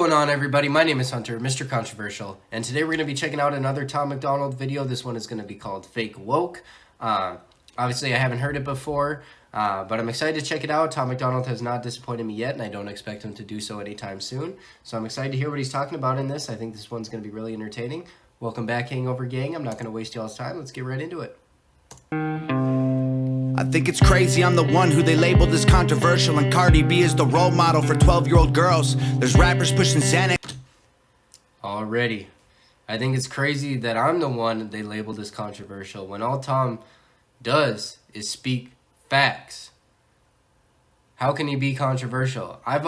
What's going on, everybody? My name is Hunter, Mr. Controversial, and today we're going to be checking out another Tom MacDonald video. This one is going to be called Fake Woke. Obviously, I haven't heard it before, but I'm excited to check it out. Tom MacDonald has not disappointed me yet, and I don't expect him to do so anytime soon. So I'm excited to hear what he's talking about in this. I think this one's going to be really entertaining. Welcome back, Hangover Gang. I'm not going to waste y'all's time. Let's get right into it. I think it's crazy I'm the one who they labeled as controversial, and Cardi B is the role model for 12-year-old girls. There's rappers pushing Xanax. Already. I think it's crazy that I'm the one they labeled as controversial when all Tom does is speak facts. How can he be controversial? I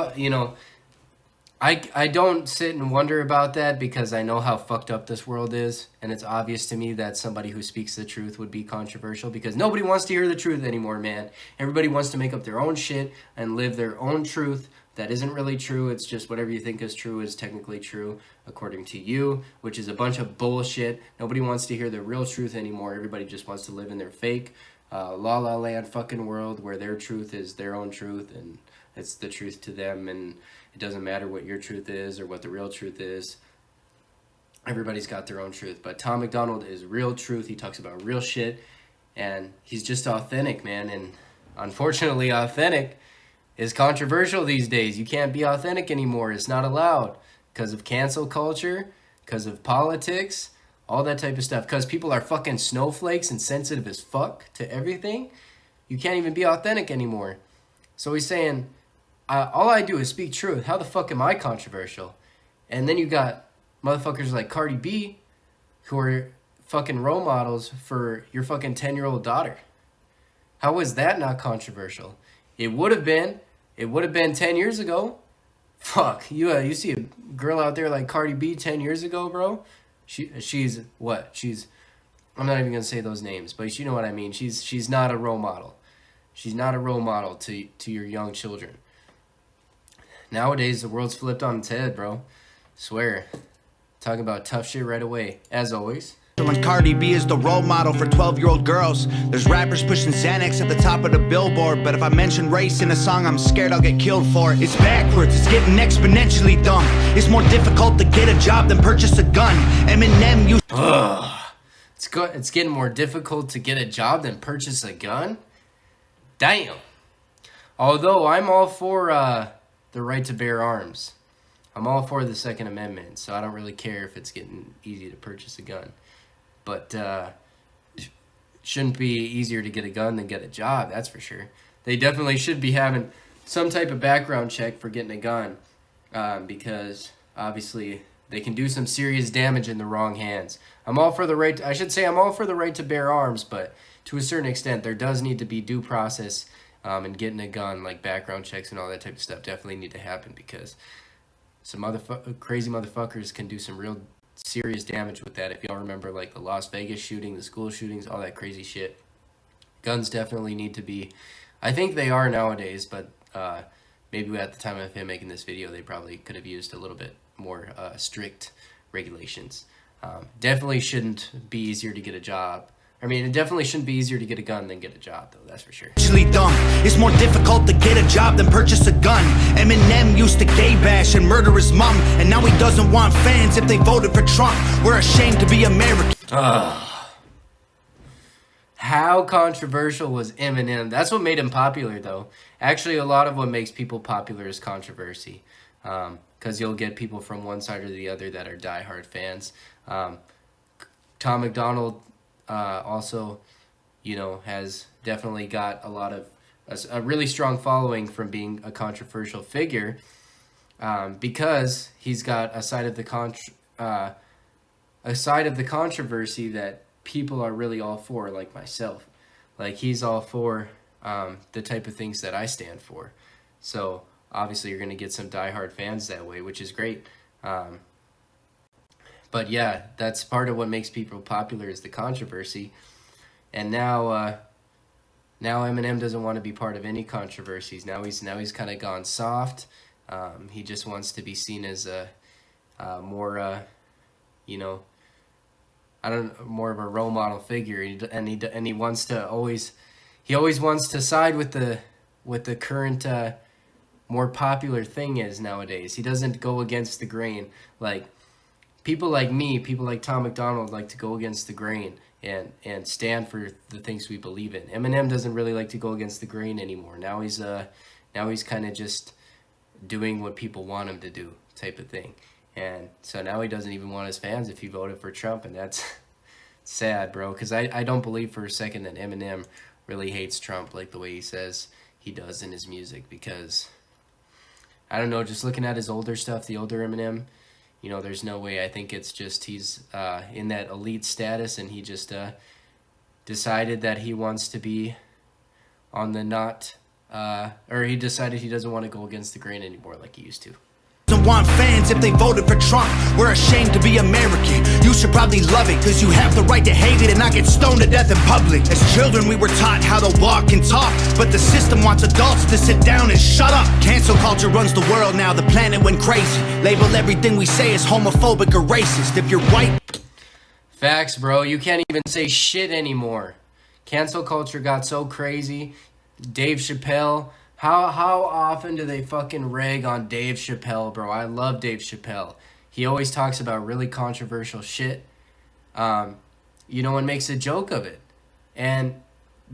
don't sit and wonder about that because I know how fucked up this world is, and it's obvious to me that somebody who speaks the truth would be controversial because nobody wants to hear the truth anymore, man. Everybody wants to make up their own shit and live their own truth that isn't really true. It's just whatever you think is true is technically true according to you, which is a bunch of bullshit. Nobody wants to hear the real truth anymore. Everybody just wants to live in their fake la la land fucking world where their truth is their own truth and it's the truth to them, and it doesn't matter what your truth is or what the real truth is. Everybody's got their own truth. But Tom MacDonald is real truth. He talks about real shit, and he's just authentic, man. And unfortunately, authentic is controversial these days. You can't be authentic anymore. It's not allowed because of cancel culture, because of politics, all that type of stuff. Because people are fucking snowflakes and sensitive as fuck to everything. You can't even be authentic anymore. So he's saying, all I do is speak truth. How the fuck am I controversial? And then you got motherfuckers like Cardi B who are fucking role models for your fucking 10-year-old daughter. How is that not controversial? It would have been 10 years ago. Fuck, you see a girl out there like Cardi B 10 years ago, bro? She's what? I'm not even gonna say those names, but you know what I mean. She's not a role model. She's not a role model to your young children. Nowadays, the world's flipped on its head, bro. Swear. Talking about tough shit right away, as always. When Cardi B is the role model for 12-year-old girls, there's rappers pushing Xanax at the top of the billboard. But if I mention race in a song, I'm scared I'll get killed for it. It's backwards, it's getting exponentially dumb. It's more difficult to get a job than purchase a gun. Eminem used... It's getting more difficult to get a job than purchase a gun? Damn. Although I'm all for the right to bear arms. I'm all for the Second Amendment, so I don't really care if it's getting easy to purchase a gun. But shouldn't be easier to get a gun than get a job, that's for sure. They definitely should be having some type of background check for getting a gun because obviously they can do some serious damage in the wrong hands. I'm all for the right to bear arms, but to a certain extent, there does need to be due process and getting a gun, like background checks and all that type of stuff definitely need to happen because some crazy motherfuckers can do some real serious damage with that. If y'all remember like the Las Vegas shooting, the school shootings, all that crazy shit. Guns definitely need to be, I think they are nowadays, but maybe at the time of him making this video, they probably could have used a little bit more strict regulations. Definitely shouldn't be easier to get a job. I mean, it definitely shouldn't be easier to get a gun than get a job, though, that's for sure. Dumb. It's more difficult to get a job than purchase a gun. Eminem used to gay bash and murder his mom, and now he doesn't want fans if they voted for Trump. We're ashamed to be American. How controversial was Eminem? That's what made him popular, though. Actually, a lot of what makes people popular is controversy. Because you'll get people from one side or the other that are diehard fans. Tom MacDonald also, has definitely got a really strong following from being a controversial figure because he's got a side of the controversy that people are really all for, like myself. Like, he's all for the type of things that I stand for. So obviously you're going to get some diehard fans that way, which is great. But yeah, that's part of what makes people popular is the controversy. And now Eminem doesn't want to be part of any controversies. Now he's kind of gone soft. He just wants to be seen as a more more of a role model figure. And he wants to always wants to side with the current more popular thing is nowadays. He doesn't go against the grain. Like, people like me, people like Tom MacDonald like to go against the grain and stand for the things we believe in. Eminem doesn't really like to go against the grain anymore. Now he's kind of just doing what people want him to do, type of thing. And so now he doesn't even want his fans if he voted for Trump, and that's sad, bro, because I don't believe for a second that Eminem really hates Trump like the way he says he does in his music, because I don't know, just looking at his older stuff, the older Eminem, you know, there's no way. I think it's just he's in that elite status, and he just decided that he wants to be on the not, or he decided he doesn't want to go against the grain anymore like he used to. Want fans if they voted for Trump. We're ashamed to be American. You should probably love it, cause you have the right to hate it and not get stoned to death in public. As children we were taught how to walk and talk, but the system wants adults to sit down and shut up. Cancel culture runs the world now, the planet went crazy. Label everything we say as homophobic or racist. If you're white... Facts, bro. You can't even say shit anymore. Cancel culture got so crazy. Dave Chappelle... How often do they fucking rag on Dave Chappelle, bro? I love Dave Chappelle. He always talks about really controversial shit, you know, and makes a joke of it. And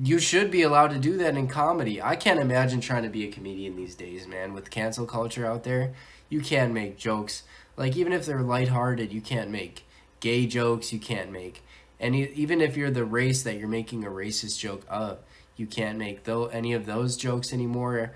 you should be allowed to do that in comedy. I can't imagine trying to be a comedian these days, man. With cancel culture out there, you can't make jokes. Like, even if they're lighthearted, you can't make gay jokes. You can't make... And even if you're the race that you're making a racist joke of, you can't make any of those jokes anymore.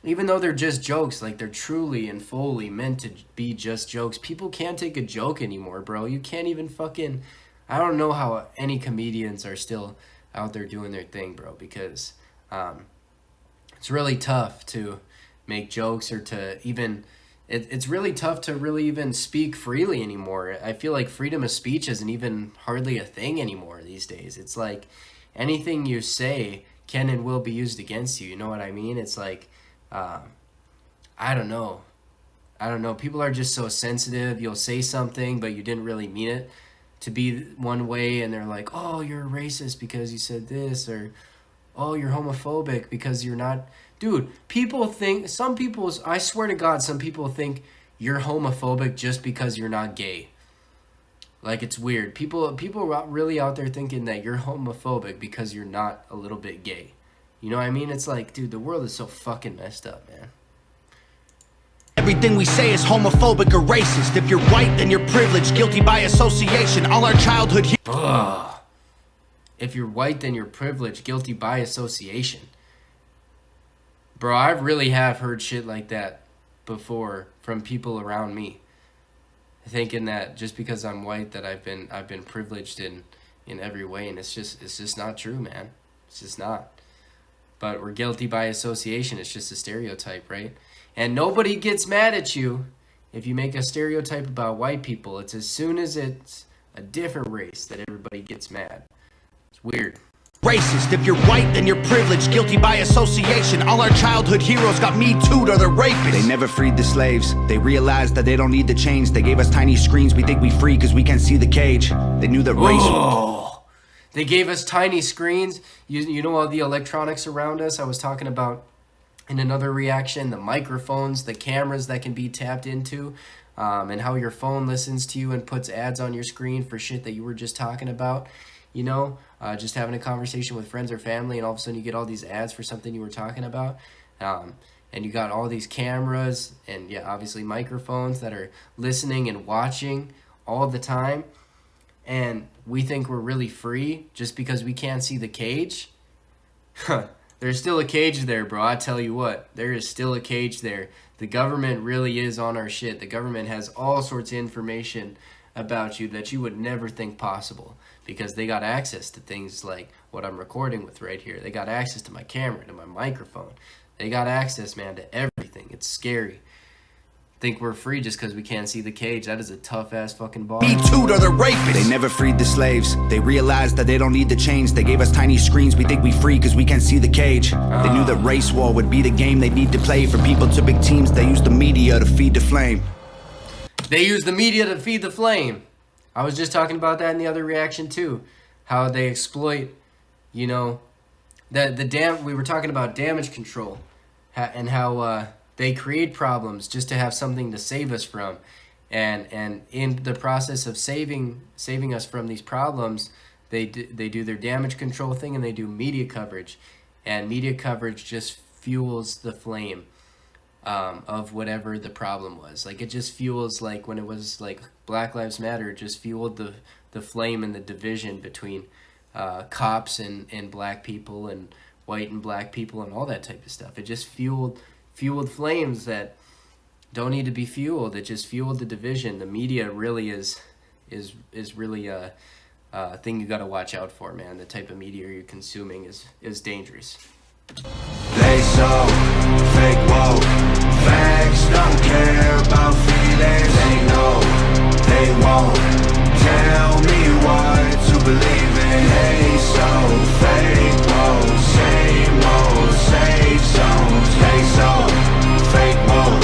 Even though they're just jokes, like they're truly and fully meant to be just jokes. People can't take a joke anymore, bro. You can't even fucking... I don't know how any comedians are still out there doing their thing, bro, because it's really tough to make jokes or to even... It's really tough to really even speak freely anymore. I feel like freedom of speech isn't even hardly a thing anymore these days. It's like anything you say can and will be used against you. You know what I mean? It's like, I don't know. People are just so sensitive. You'll say something, but you didn't really mean it to be one way, and they're like, oh, you're a racist because you said this, or oh, you're homophobic because you're not... Dude, I swear to God, some people think you're homophobic just because you're not gay. Like, it's weird. People are really out there thinking that you're homophobic because you're not a little bit gay. You know what I mean? It's like, dude, the world is so fucking messed up, man. Everything we say is homophobic or racist. If you're white, then you're privileged, guilty by association. All our childhood... Ugh. If you're white, then you're privileged, guilty by association. Bro, I really have heard shit like that before from people around me, thinking that just because I'm white that I've been privileged in every way, and it's just not true, man. It's just not. But we're guilty by association. It's just a stereotype, right? And nobody gets mad at you if you make a stereotype about white people. It's as soon as it's a different race that everybody gets mad. It's weird. Racist. If you're white, then you're privileged, guilty by association. All our childhood heroes got Me Too'd or they're rapists. They never freed the slaves. They realized that they don't need the chains. They gave us tiny screens. We think we free because we can't see the cage. They knew that race... Oh, they gave us tiny screens. You know all the electronics around us I was talking about in another reaction. The microphones, the cameras that can be tapped into, and how your phone listens to you and puts ads on your screen for shit that you were just talking about. You know, just having a conversation with friends or family, and all of a sudden you get all these ads for something you were talking about. And you got all these cameras and, yeah, obviously microphones that are listening and watching all the time. And we think we're really free just because we can't see the cage. There's still a cage there, bro. I tell you what, there is still a cage there. The government really is on our shit. The government has all sorts of information about you that you would never think possible, because they got access to things like what I'm recording with right here. They got access to my camera, to my microphone. They got access, man, to everything. It's scary. Think we're free just because we can't see the cage. That is a tough-ass fucking bar. Me Too'd or they're rapists. They never freed the slaves. They realized that they don't need the chains. They gave us tiny screens. We think we free because we can't see the cage. They knew that race war would be the game they need to play. For people to big teams, they use the media to feed the flame. They use the media to feed the flame. I was just talking about that in the other reaction too. How they exploit, you know, we were talking about damage control, and how They create problems just to have something to save us from. And in the process of saving us from these problems, they do their damage control thing, and they do media coverage. And media coverage just fuels the flame of whatever the problem was. Like, it just fuels, like when it was like Black Lives Matter, it just fueled the flame and the division between cops and black people and white and black people and all that type of stuff. It just fueled flames that don't need to be fueled. It just fueled the division. The media really is really a thing you got to watch out for, man. The type of media you're consuming is dangerous. They so fake woke. Facts don't care about feelings. They know they won't tell me what to believe in. They so fake woke. Same old safe zones. They so fake woke.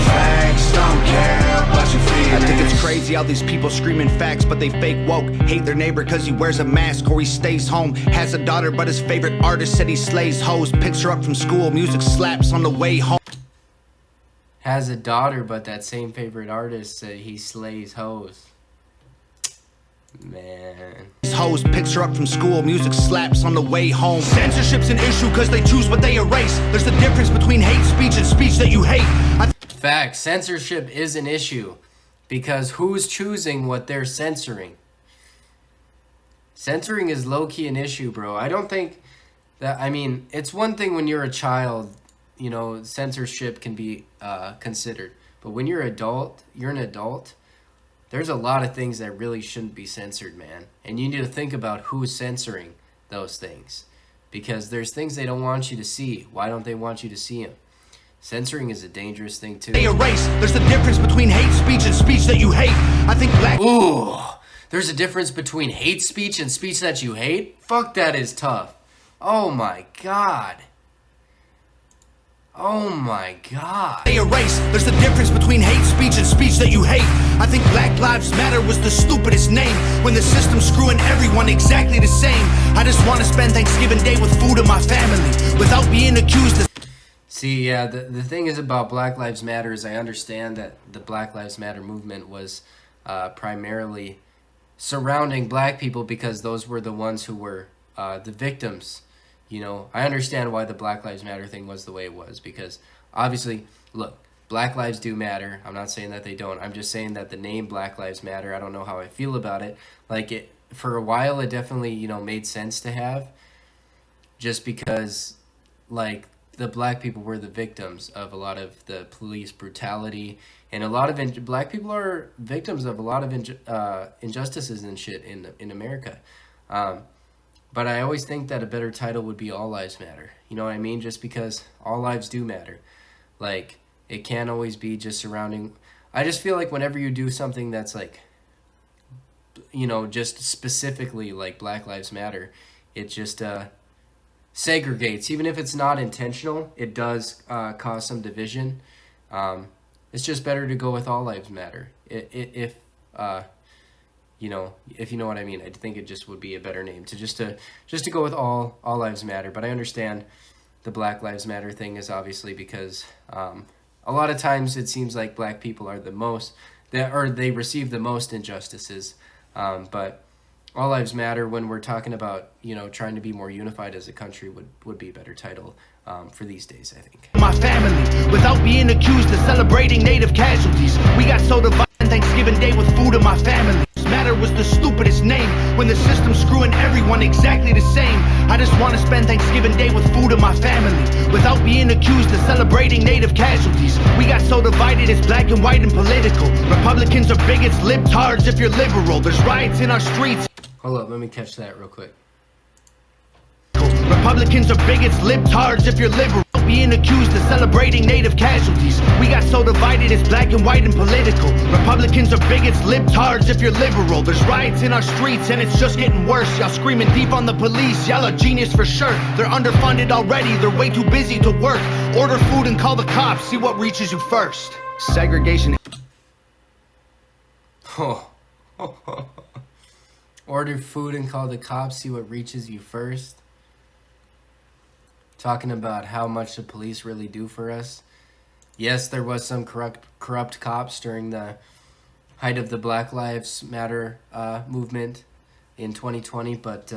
Facts don't care about your feelings. I think it's crazy how these people screaming facts, but they fake woke. Hate their neighbor cause he wears a mask or he stays home. Has a daughter but his favorite artist said he slays hoes. Picks her up from school, music slaps on the way home. Has a daughter but that same favorite artist said he slays hoes. Man. Hoes picks her up from school, music slaps on the way home. Censorship's an issue cause they choose what they erase. There's a difference between hate speech and speech that you hate. Fact, censorship is an issue because who's choosing what they're censoring? Censoring is low-key an issue, bro. I don't think that, I mean, it's one thing when you're a child, you know, censorship can be considered. But when you're an adult, there's a lot of things that really shouldn't be censored, man. And you need to think about who's censoring those things. Because there's things they don't want you to see. Why don't they want you to see them? Censoring is a dangerous thing, too. They erase. There's a difference between hate speech and speech that you hate. I think black... Ooh, there's a difference between hate speech and speech that you hate? Fuck, that is tough. Oh, my God. Oh, my God. They erase. There's a difference between hate speech and speech that you hate. I think Black Lives Matter was the stupidest name when the system's screwing everyone exactly the same. I just want to spend Thanksgiving Day with food in my family without being accused of... See, yeah, the thing is about Black Lives Matter is I understand that the Black Lives Matter movement was primarily surrounding black people because those were the ones who were the victims. You know, I understand why the Black Lives Matter thing was the way it was because obviously, look, Black lives do matter. I'm not saying that they don't. I'm just saying that the name Black Lives Matter, I don't know how I feel about it. Like, it for a while, it definitely, you know, made sense to have just because, like, the black people were the victims of a lot of the police brutality, and a lot of black people are victims of a lot of injustices and shit in America. But I always think that a better title would be All Lives Matter. You know what I mean? Just because all lives do matter. Like, it can't always be just surrounding... I just feel like whenever you do something that's like, you know, just specifically like Black Lives Matter, it just segregates. Even if it's not intentional, it does cause some division. It's just better to go with All Lives Matter. If you know what I mean. I think it just would be a better name to just to go with all lives matter. But I understand the Black Lives Matter thing is obviously because a lot of times it seems like black people are they receive the most injustices. But All Lives Matter, when we're talking about, you know, trying to be more unified as a country, would be a better title for these days, I think. My family, without being accused of celebrating native casualties. We got so divided Thanksgiving Day with food in my family. Matter was the stupidest name when the system's screwing everyone exactly the same. I just want to spend Thanksgiving Day with food in my family without being accused of celebrating native casualties. We got so divided, it's black and white and political. Republicans are bigots, libtards if you're liberal. There's riots in our streets. Hold up, let me catch that real quick. Republicans are bigots, libtards if you're liberal. Being accused of celebrating native casualties. We got so divided, it's black and white and political. Republicans are bigots, libtards if you're liberal. There's riots in our streets and it's just getting worse. Y'all screaming deep on the police, y'all are genius for sure. They're underfunded already, they're way too busy to work. Order food and call the cops, see what reaches you first. Segregation. Oh. Order food and call the cops, see what reaches you first. Talking about how much the police really do for us. Yes, there was some corrupt cops during the height of the Black Lives Matter movement in 2020, but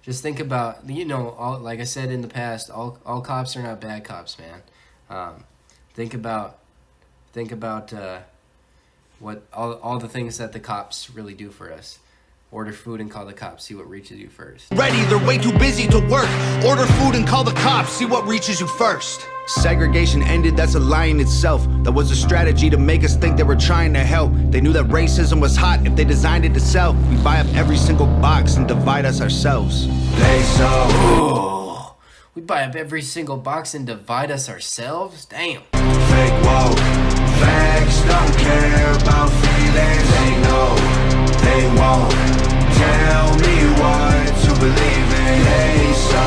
just think about, like I said in the past, all cops are not bad cops, man. Think about what all the things that the cops really do for us. Order food and call the cops. See what reaches you first. Ready, they're way too busy to work. Order food and call the cops. See what reaches you first. Segregation ended, that's a lie in itself. That was a strategy to make us think they were trying to help. They knew that racism was hot if they designed it to sell. We buy up every single box and divide us ourselves. They so. We buy up every single box and divide us ourselves? Damn. Fake woke. Facts don't care about feelings. They know. They won't tell me what to believe in. They so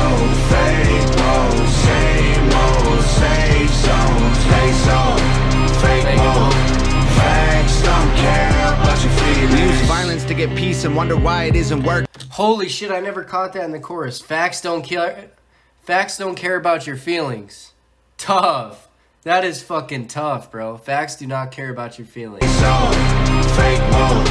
fake, whoa, same old safe zones. They so fake, whoa. Facts don't care about your feelings. We use violence to get peace and wonder why it isn't working. Holy shit, I never caught that in the chorus. Facts don't care about your feelings. Tough. That is fucking tough, bro. Facts do not care about your feelings. So fake, whoa.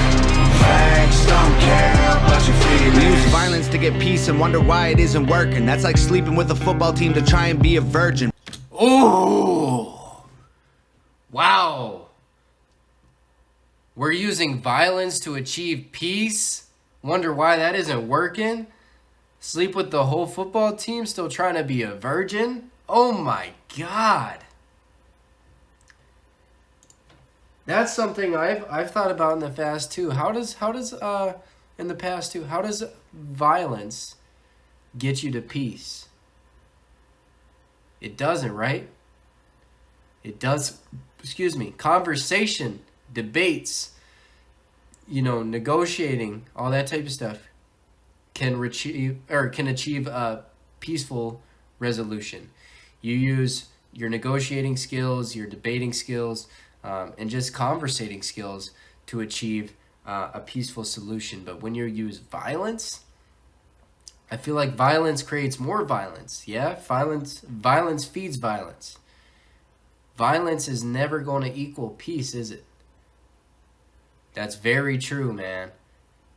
Facts don't care about your feelings. We use violence to get peace and wonder why it isn't working. That's like sleeping with a football team to try and be a virgin. Ooh. Wow. We're using violence to achieve peace? Wonder why that isn't working? Sleep with the whole football team, still trying to be a virgin? Oh my God. That's something I've thought about in the past too. How does in the past too, how does violence get you to peace? It doesn't, right? It does, conversation, debates, negotiating, all that type of stuff can achieve a peaceful resolution. You use your negotiating skills, your debating skills, and just conversating skills to achieve a peaceful solution. But when you use violence, I feel like violence creates more violence. Yeah, violence feeds violence. Violence is never going to equal peace, is it? That's very true, man.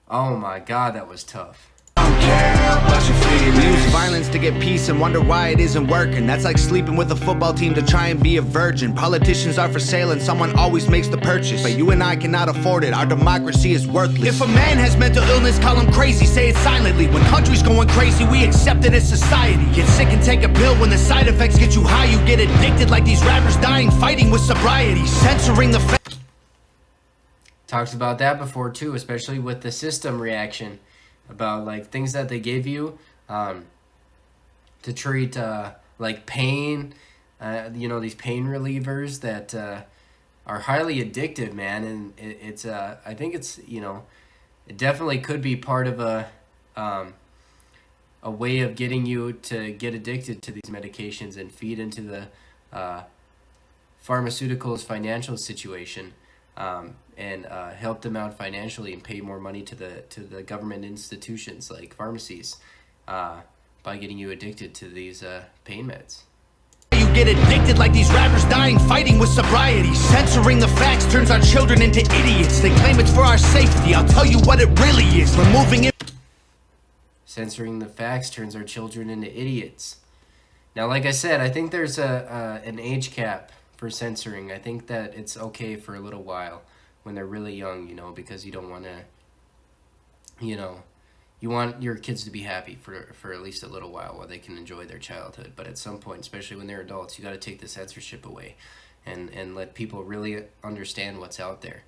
Oh my God, that was tough. We use violence to get peace and wonder why it isn't working. That's like sleeping with a football team to try and be a virgin. Politicians are for sale and someone always makes the purchase, but you and I cannot afford it. Our democracy is worthless. If a man has mental illness, call him crazy, say it silently. When country's going crazy, we accept it as society. Get sick and take a pill. When the side effects get you high, you get addicted like these rappers dying fighting with sobriety. Censoring the Talked about that before too, especially with the system reaction. About like things that they give you to treat like pain, these pain relievers that are highly addictive, man. And it's I think it's it definitely could be part of a way of getting you to get addicted to these medications and feed into the pharmaceuticals financial situation. And help them out financially and pay more money to the government institutions like pharmacies by getting you addicted to these pain meds. You get addicted like these rappers dying fighting with sobriety. Censoring the facts turns our children into idiots. They claim it's for our safety. I'll tell you what it really is. Removing it. Censoring the facts turns our children into idiots. Now, like I said, I think there's an age cap for censoring. I think that it's okay for a little while when they're really young, because you don't want to, you want your kids to be happy for at least a little while they can enjoy their childhood. But at some point, especially when they're adults, you got to take the censorship away and let people really understand what's out there.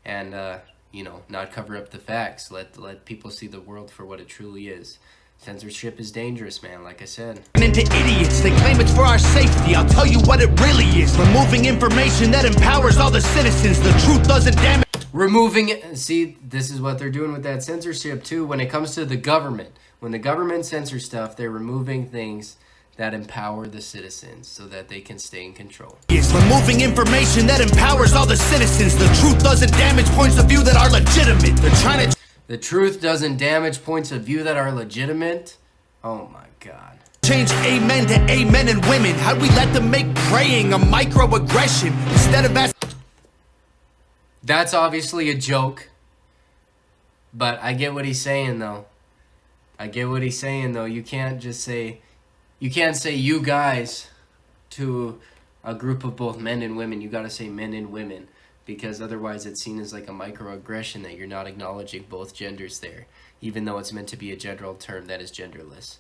And, not cover up the facts. Let people see the world for what it truly is. Censorship is dangerous, man, like I said. Into idiots, they claim it's for our safety. I'll tell you what it really is. Removing information that empowers all the citizens. The truth doesn't damage. See, this is what they're doing with that censorship too. When it comes to the government, when the government censors stuff, they're removing things that empower the citizens so that they can stay in control. It's removing information that empowers all the citizens. The truth doesn't damage points of view that are legitimate. They're trying to... The truth doesn't damage points of view that are legitimate. Oh my God. Change amen to amen and women. How'd we let them make praying a microaggression instead of asking? That's obviously a joke, but I get what he's saying though. I get what he's saying though. You can't say you guys to a group of both men and women. You gotta say men and women, because otherwise it's seen as like a microaggression that you're not acknowledging both genders there, even though it's meant to be a general term that is genderless.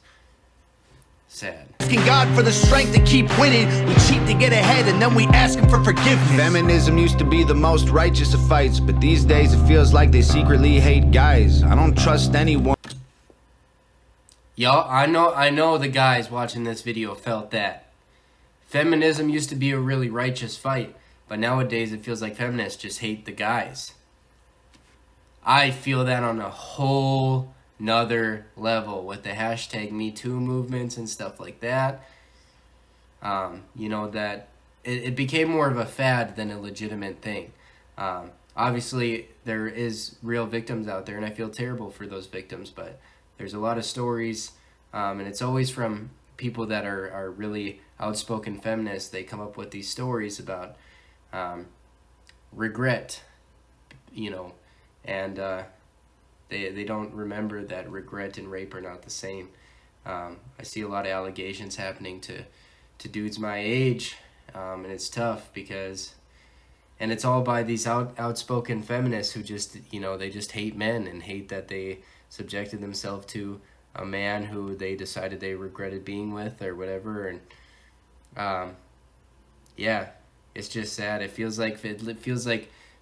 Sad. Asking God for the strength to keep winning. We cheat to get ahead and then we ask him for forgiveness. Feminism used to be the most righteous of fights, but these days it feels like they secretly hate guys. I don't trust anyone. Y'all, I know the guys watching this video felt that. Feminism used to be a really righteous fight, but nowadays it feels like feminists just hate the guys. I feel that on a whole nother level with the hashtag #MeToo movements and stuff like that. You know, that it became more of a fad than a legitimate thing. Obviously, there is real victims out there, and I feel terrible for those victims, but there's a lot of stories, and it's always from people that are really outspoken feminists. They come up with these stories about regret, you know, and they don't remember that regret and rape are not the same. I see a lot of allegations happening to dudes my age, and it's tough because, and it's all by these outspoken feminists who just, you know, they just hate men and hate that they subjected themselves to a man who they decided they regretted being with or whatever. And yeah, it's just sad. It feels like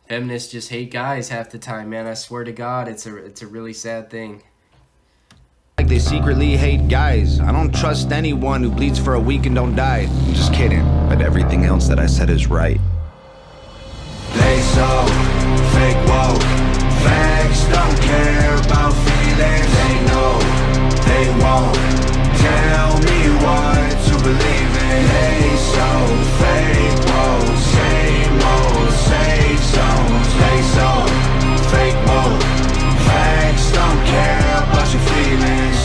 feminists just hate guys half the time, man. I swear to God, it's a really sad thing. Like they secretly hate guys. I don't trust anyone who bleeds for a week and don't die. I'm just kidding, but everything else that I said is right. They so fake woke. Facts don't care about feelings. They know they won't tell me what to believe in. They so fake woke. Same old safe zones. They so fake woke. Facts don't care about your feelings.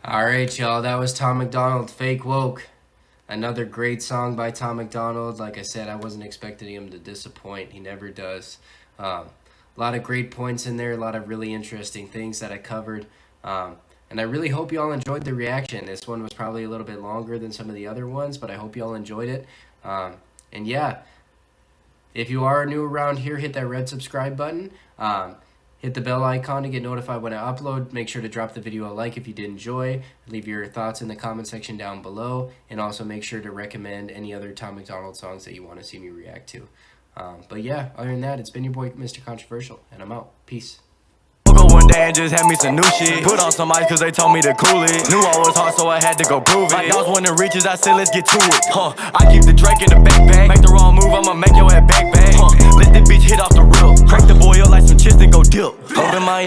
Alright, y'all, that was Tom MacDonald, Fake Woke. Another great song by Tom MacDonald. Like I said, I wasn't expecting him to disappoint. He never does. A lot of great points in there, a lot of really interesting things that I covered. And I really hope y'all enjoyed the reaction. This one was probably a little bit longer than some of the other ones, but I hope y'all enjoyed it. And yeah, if you are new around here, hit that red subscribe button. Hit the bell icon to get notified when I upload. Make sure to drop the video a like if you did enjoy. Leave your thoughts in the comment section down below. And also make sure to recommend any other Tom MacDonald songs that you want to see me react to. But yeah, other than that, it's been your boy, Mr. Controversial, and I'm out. Peace. One day and just had me some new shit. Put on some ice cause they told me to cool it. Knew I was hard so I had to go prove it. Like I was one of the riches, I said let's get to it. I keep the Drake in the backpack. Make the wrong move, I'ma make your head backpack. Let the bitch hit off the rip. Crank the boy up like some chips and go dip. Holding my